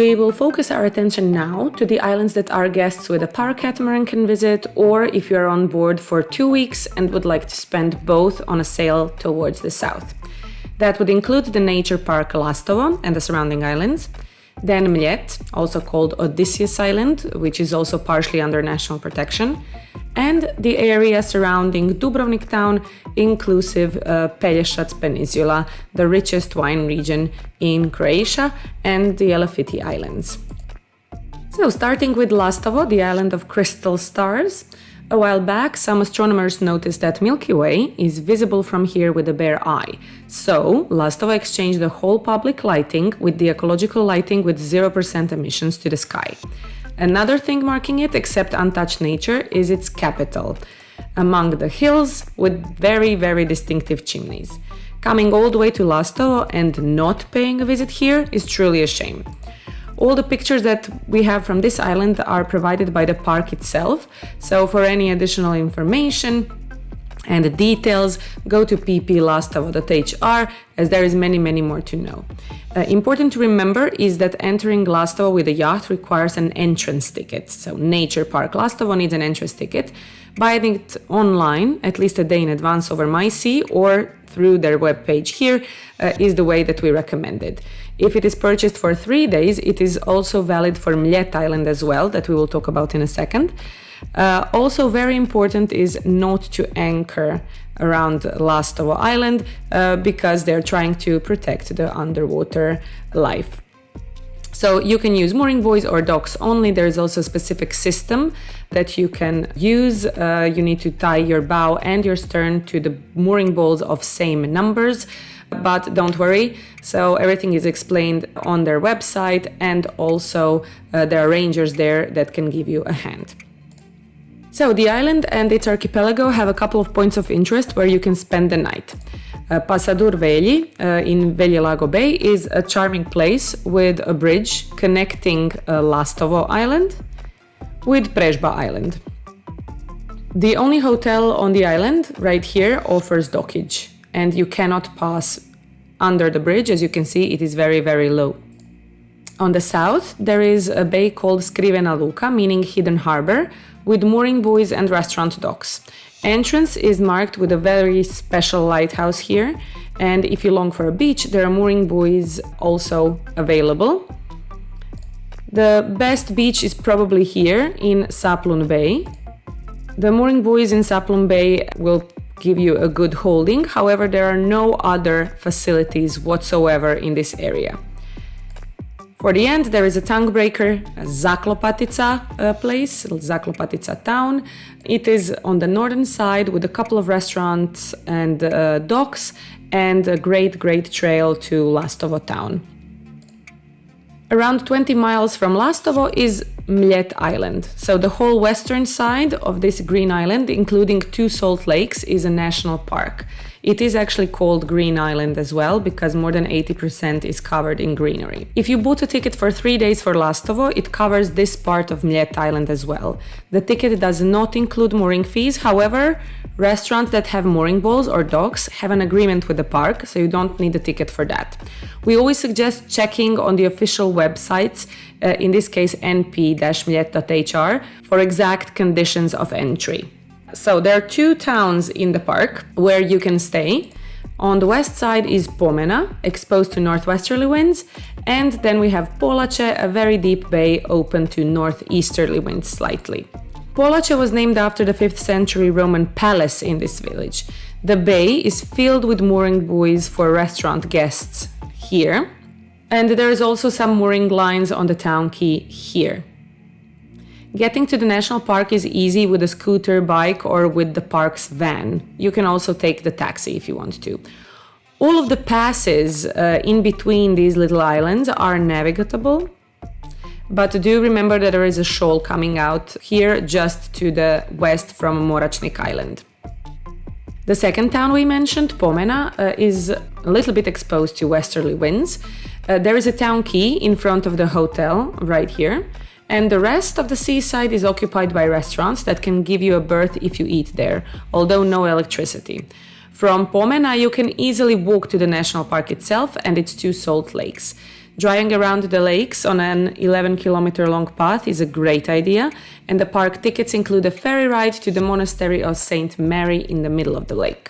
We will focus our attention now to the islands that our guests with a Power Catamaran can visit, or if you're on board for 2 weeks and would like to spend both on a sail towards the south. That would include the nature park Lastovo and the surrounding islands, then Mljet, also called Odysseus Island, which is also partially under national protection, and the area surrounding Dubrovnik town, inclusive Pelješac Peninsula, the richest wine region in Croatia, and the Elaphiti Islands. So starting with Lastovo, the island of crystal stars. A while back, some astronomers noticed that Milky Way is visible from here with the bare eye. So, Lastovo exchanged the whole public lighting with the ecological lighting with 0% emissions to the sky. Another thing marking it, except untouched nature, is its capital, among the hills with very, very distinctive chimneys. Coming all the way to Lastovo and not paying a visit here is truly a shame. All the pictures that we have from this island are provided by the park itself, so for any additional information and the details, go to pplastovo.hr, as there is many more to know. Important to remember is that entering Lastovo with a yacht requires an entrance ticket. So Nature Park Lastovo needs an entrance ticket. Buying it online, at least a day in advance over MySea or through their webpage here, is the way that we recommend it. If it is purchased for 3 days, it is also valid for Mljet Island as well, that we will talk about in a second. Also very important is not to anchor around Lastovo Island because they're trying to protect the underwater life. So you can use mooring buoys or docks only. There is also a specific system that you can use. You need to tie your bow and your stern to the mooring balls of same numbers. But don't worry, so everything is explained on their website, and also there are rangers there that can give you a hand. So the island and its archipelago have a couple of points of interest where you can spend the night. Pasadur Velji in Velji Bay is a charming place with a bridge connecting Lastovo Island with Prežba Island. The only hotel on the island right here offers dockage, and you cannot pass under the bridge. As you can see, it is very low. On the south, there is a bay called Skrivena Luka, meaning hidden harbor, with mooring buoys and restaurant docks. Entrance is marked with a very special lighthouse here, and if you long for a beach, there are mooring buoys also available. The best beach is probably here in Saplun Bay. The mooring buoys in Saplun Bay will give you a good holding, however, there are no other facilities whatsoever in this area. For the end, there is a tongue breaker, Zaklopatica place, Zaklopatica town. It is on the northern side with a couple of restaurants and docks, and a great trail to Lastovo town. Around 20 miles from Lastovo is Mljet Island. So the whole western side of this green island, including 2 salt lakes, is a national park. It is actually called Green Island as well, because more than 80% is covered in greenery. If you bought a ticket for 3 days for Lastovo, it covers this part of Mljet Island as well. The ticket does not include mooring fees, however, restaurants that have mooring balls or docks have an agreement with the park, so you don't need a ticket for that. We always suggest checking on the official websites, in this case np-mljet.hr, for exact conditions of entry. So there are 2 towns in the park where you can stay. On the west side is Pomena, exposed to northwesterly winds, and then we have Polače, a very deep bay open to northeasterly winds slightly. Polače was named after the 5th century Roman palace in this village. The bay is filled with mooring buoys for restaurant guests here, and there is also some mooring lines on the town quay here. Getting to the national park is easy with a scooter, bike, or with the park's van. You can also take the taxi if you want to. All of the passes in between these little islands are navigable, but do remember that there is a shoal coming out here just to the west from Moračnik Island. The second town we mentioned, Pomena, is a little bit exposed to westerly winds. There is a town quay in front of the hotel right here, and the rest of the seaside is occupied by restaurants that can give you a berth if you eat there, although no electricity. From Pomena, you can easily walk to the national park itself and its 2 salt lakes. Driving around the lakes on an 11-kilometer long path is a great idea, and the park tickets include a ferry ride to the monastery of Saint Mary in the middle of the lake.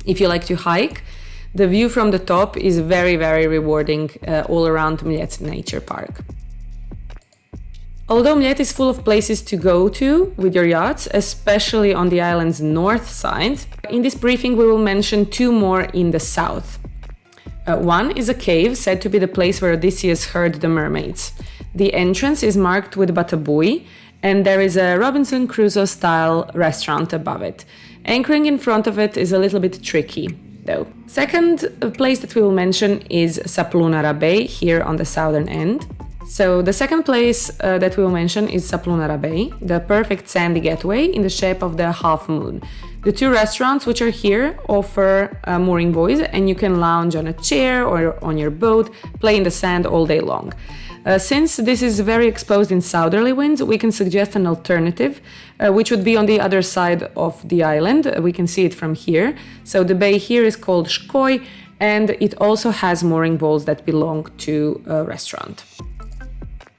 If you like to hike, the view from the top is very, very rewarding all around Mljet Nature Park. Although Mljet is full of places to go to with your yachts, especially on the island's north side, in this briefing we will mention two more in the south. One is a cave said to be the place where Odysseus heard the mermaids. The entrance is marked with batabouille, and there is a Robinson Crusoe-style restaurant above it. Anchoring in front of it is a little bit tricky, though. Second place that we will mention is Saplunara Bay, here on the southern end. So the second place that we will mention is Saplunara Bay, the perfect sandy getaway in the shape of the half moon. The two restaurants which are here offer mooring buoys, and you can lounge on a chair or on your boat, play in the sand all day long. Since this is very exposed in southerly winds, we can suggest an alternative, which would be on the other side of the island. We can see it from here. So the bay here is called Shkoj, and it also has mooring balls that belong to a restaurant.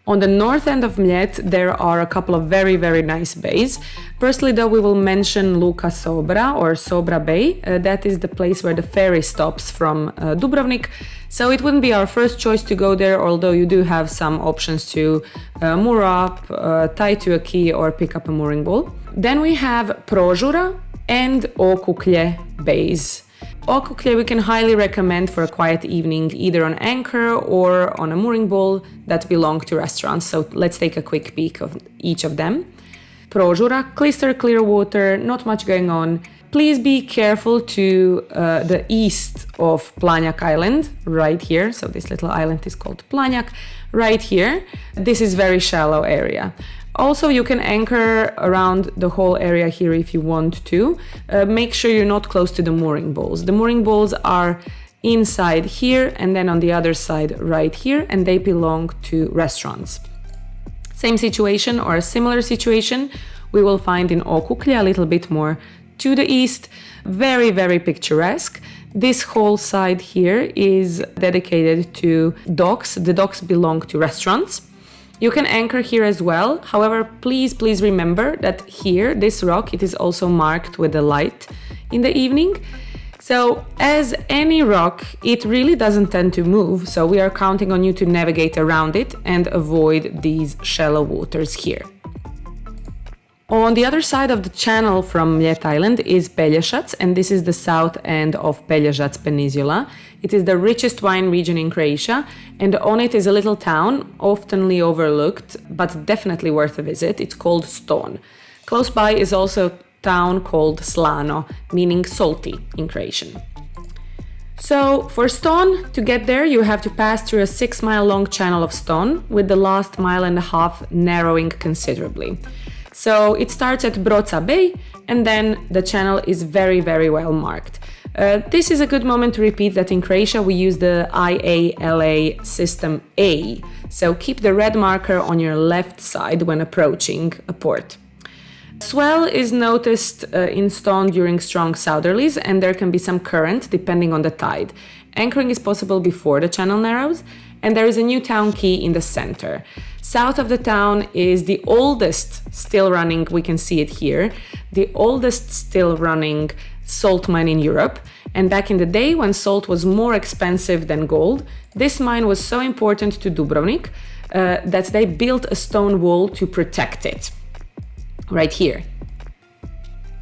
On the north end of Mljet, there are a couple of very, very nice bays. Firstly, though, we will mention Luka Sobra or Sobra Bay. That is the place where the ferry stops from Dubrovnik. So it wouldn't be our first choice to go there, although you do have some options to moor up, tie to a quay, or pick up a mooring ball. Then we have Prožura and Okuklje bays. Okuklje we can highly recommend for a quiet evening, either on anchor or on a mooring ball that belong to restaurants. So let's take a quick peek of each of them. Prožura, crystal clear water, not much going on. Please be careful to the east of Planjak Island, right here. So this little island is called Planjak, right here. This is very shallow area. Also, you can anchor around the whole area here if you want to. Make sure you're not close to the mooring balls. The mooring balls are inside here and then on the other side right here, and they belong to restaurants. Same situation or a similar situation we will find in Okuklje, a little bit more to the east. Very, very picturesque. This whole side here is dedicated to docks. The docks belong to restaurants. You can anchor here as well. However, please remember that here, this rock, it is also marked with a light in the evening. So as any rock, it really doesn't tend to move. So we are counting on you to navigate around it and avoid these shallow waters here. On the other side of the channel from Mljet Island is Pelješac, and this is the south end of Pelješac Peninsula. It is the richest wine region in Croatia, and on it is a little town, oftenly overlooked, but definitely worth a visit. It's called Ston. Close by is also a town called Slano, meaning salty in Croatian. So for Ston, to get there, you have to pass through a 6-mile long channel of stone, with the last mile and a half narrowing considerably. So it starts at Broca Bay, and then the channel is very, very well marked. This is a good moment to repeat that in Croatia we use the IALA system A, so keep the red marker on your left side when approaching a port. Swell is noticed in Ston during strong southerlies, and there can be some current depending on the tide. Anchoring is possible before the channel narrows, and there is a new town quay in the center. South of the town is the oldest still running, we can see it here, the oldest still running salt mine in Europe. And back in the day, when salt was more expensive than gold, this mine was so important to Dubrovnik that they built a stone wall to protect it. Right here.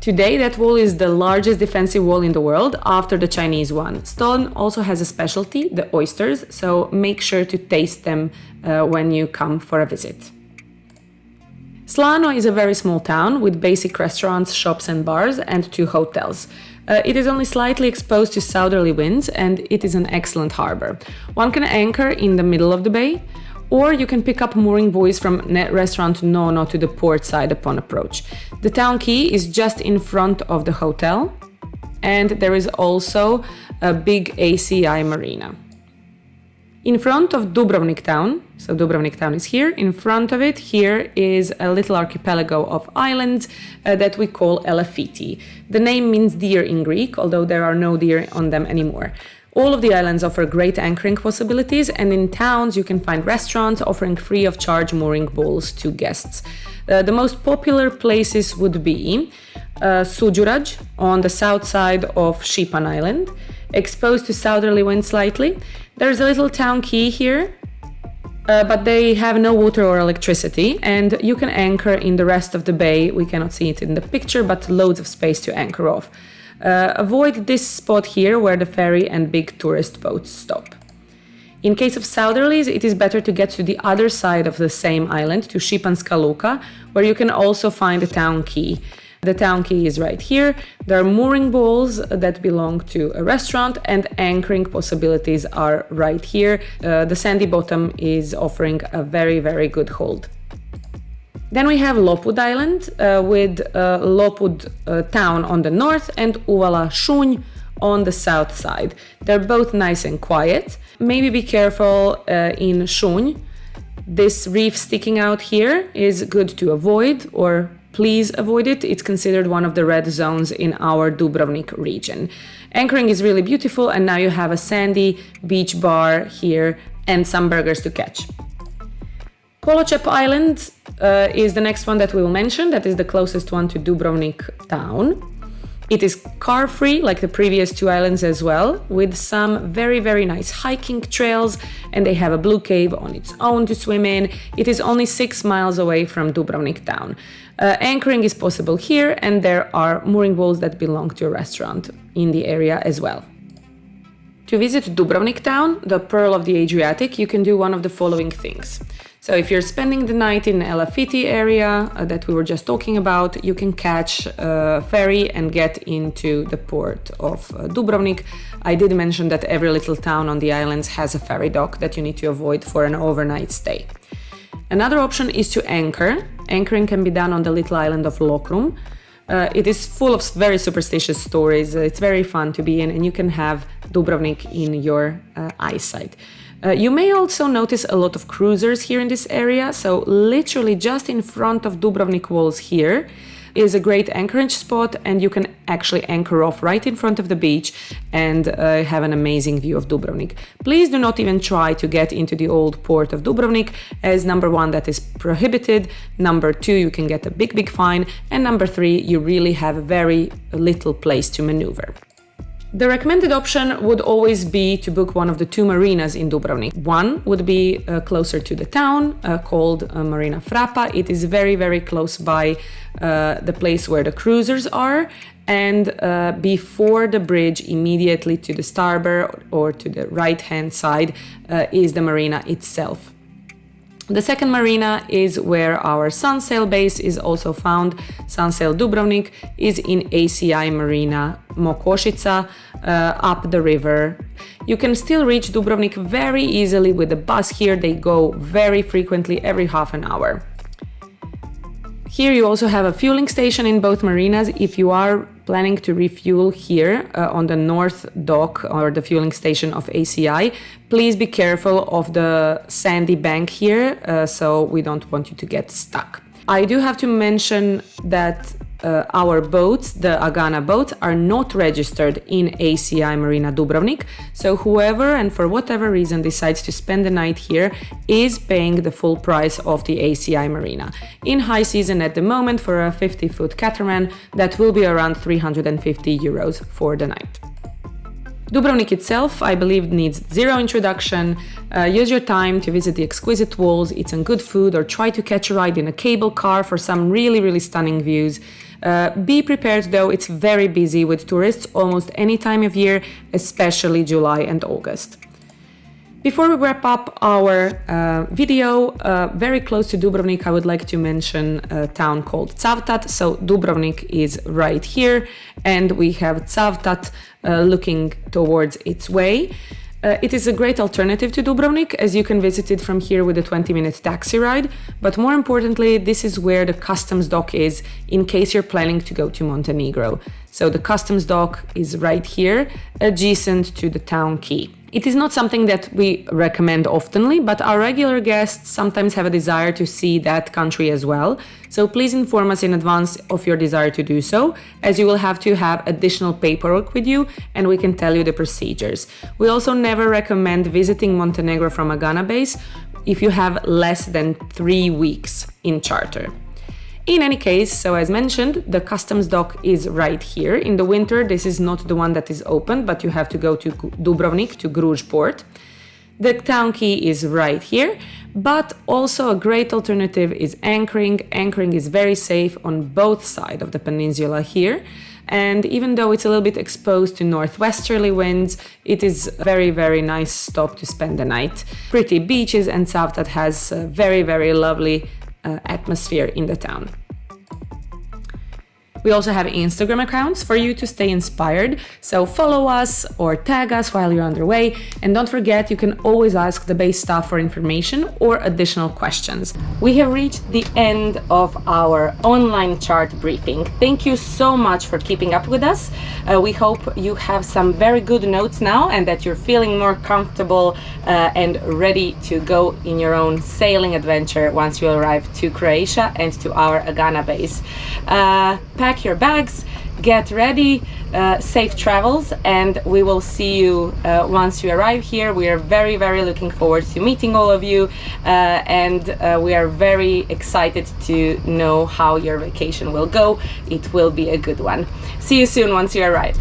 Today, that wall is the largest defensive wall in the world after the Chinese one. Ston also has a specialty, the oysters, so make sure to taste them when you come for a visit. Slano is a very small town with basic restaurants, shops and bars, and 2 hotels. It is only slightly exposed to southerly winds, and it is an excellent harbor. One can anchor in the middle of the bay, or you can pick up mooring buoys from restaurant Nono to the port side upon approach. The town quay is just in front of the hotel, and there is also a big ACI marina. In front of Dubrovnik town, so Dubrovnik town is here, in front of it here is a little archipelago of islands that we call Elaphiti. The name means deer in Greek, although there are no deer on them anymore. All of the islands offer great anchoring possibilities, and in towns you can find restaurants offering free of charge mooring balls to guests. The most popular places would be Suđurađ on the south side of Šipan Island, exposed to southerly wind slightly. There's a little town quay here, but they have no water or electricity, and you can anchor in the rest of the bay. We cannot see it in the picture, but loads of space to anchor off. Avoid this spot here where the ferry and big tourist boats stop. In case of southerlies, it is better to get to the other side of the same island, to Šipanska Luka, where you can also find a town quay. The town quay is right here. There are mooring balls that belong to a restaurant, and anchoring possibilities are right here. The sandy bottom is offering a very, very good hold. Then we have Lopud Island with Lopud town on the north and Uvala Šunj on the south side. They're both nice and quiet. Maybe be careful in Šunj. This reef sticking out here is good to avoid, or please avoid it. It's considered one of the red zones in our Dubrovnik region. Anchoring is really beautiful, and now you have a sandy beach bar here and some burgers to catch. Koločep Island is the next one that we will mention. That is the closest one to Dubrovnik town. It is car-free, like the previous two islands as well, with some very, very nice hiking trails, and they have a blue cave on its own to swim in. It is only 6 miles away from Dubrovnik town. Anchoring is possible here, and there are mooring balls that belong to a restaurant in the area as well. To visit Dubrovnik town, the pearl of the Adriatic, you can do one of the following things. So if you're spending the night in Elaphiti area that we were just talking about, you can catch a ferry and get into the port of Dubrovnik. I did mention that every little town on the islands has a ferry dock that you need to avoid for an overnight stay. Another option is to anchor. Anchoring can be done on the little island of Lokrum. It is full of very superstitious stories. It's very fun to be in, and you can have Dubrovnik in your eyesight. You may also notice a lot of cruisers here in this area, so literally just in front of Dubrovnik walls here is a great anchorage spot, and you can actually anchor off right in front of the beach and have an amazing view of Dubrovnik. Please do not even try to get into the old port of Dubrovnik, as number 1, that is prohibited, number 2, you can get a big fine, and number 3, you really have very little place to maneuver. The recommended option would always be to book one of the 2 marinas in Dubrovnik. One would be closer to the town, called Marina Frapa. It is very, very close by the place where the cruisers are, and before the bridge, immediately to the starboard or to the right-hand side, is the marina itself. The second marina is where our Sunsail base is also found. Sunsail Dubrovnik is in ACI Marina Mokošica, up the river. You can still reach Dubrovnik very easily with the bus here. They go very frequently, every half an hour. Here you also have a fueling station in both marinas. If you are planning to refuel here on the north dock or the fueling station of ACI, please be careful of the sandy bank here, so we don't want you to get stuck. I do have to mention that our boats, the Agana boats, are not registered in ACI Marina Dubrovnik, so whoever and for whatever reason decides to spend the night here is paying the full price of the ACI Marina. In high season at the moment, for a 50-foot catamaran, that will be around 350 euros for the night. Dubrovnik itself, I believe, needs zero introduction. Use your time to visit the exquisite walls, eat some good food, or try to catch a ride in a cable car for some really stunning views. Be prepared though, it's very busy with tourists almost any time of year, especially July and August. Before we wrap up our video, very close to Dubrovnik, I would like to mention a town called Cavtat. So Dubrovnik is right here, and we have Cavtat looking towards its way. It is a great alternative to Dubrovnik, as you can visit it from here with a 20-minute taxi ride, but more importantly, this is where the customs dock is in case you're planning to go to Montenegro. So the customs dock is right here, adjacent to the town quay. It is not something that we recommend oftenly, but our regular guests sometimes have a desire to see that country as well. So please inform us in advance of your desire to do so, as you will have to have additional paperwork with you and we can tell you the procedures. We also never recommend visiting Montenegro from Agana base if you have less than 3 weeks in charter. In any case, so as mentioned, the customs dock is right here. In the winter, this is not the one that is open, but you have to go to Dubrovnik, to Gruž port. The town key is right here, but also a great alternative is anchoring. Anchoring is very safe on both sides of the peninsula here. And even though it's a little bit exposed to northwesterly winds, it is a very, very nice stop to spend the night. Pretty beaches and stuff that has a very, very lovely atmosphere in the town. We also have Instagram accounts for you to stay inspired, so follow us or tag us while you're underway, and don't forget you can always ask the base staff for information or additional questions. We have reached the end of our online chart briefing. Thank you so much for keeping up with us. We hope you have some very good notes now and that you're feeling more comfortable and ready to go in your own sailing adventure once you arrive to Croatia and to our Agana base. Pack your bags, get ready, safe travels, and we will see you once you arrive here. We are very, very looking forward to meeting all of you, and we are very excited to know how your vacation will go. It will be a good one. See you soon once you arrive.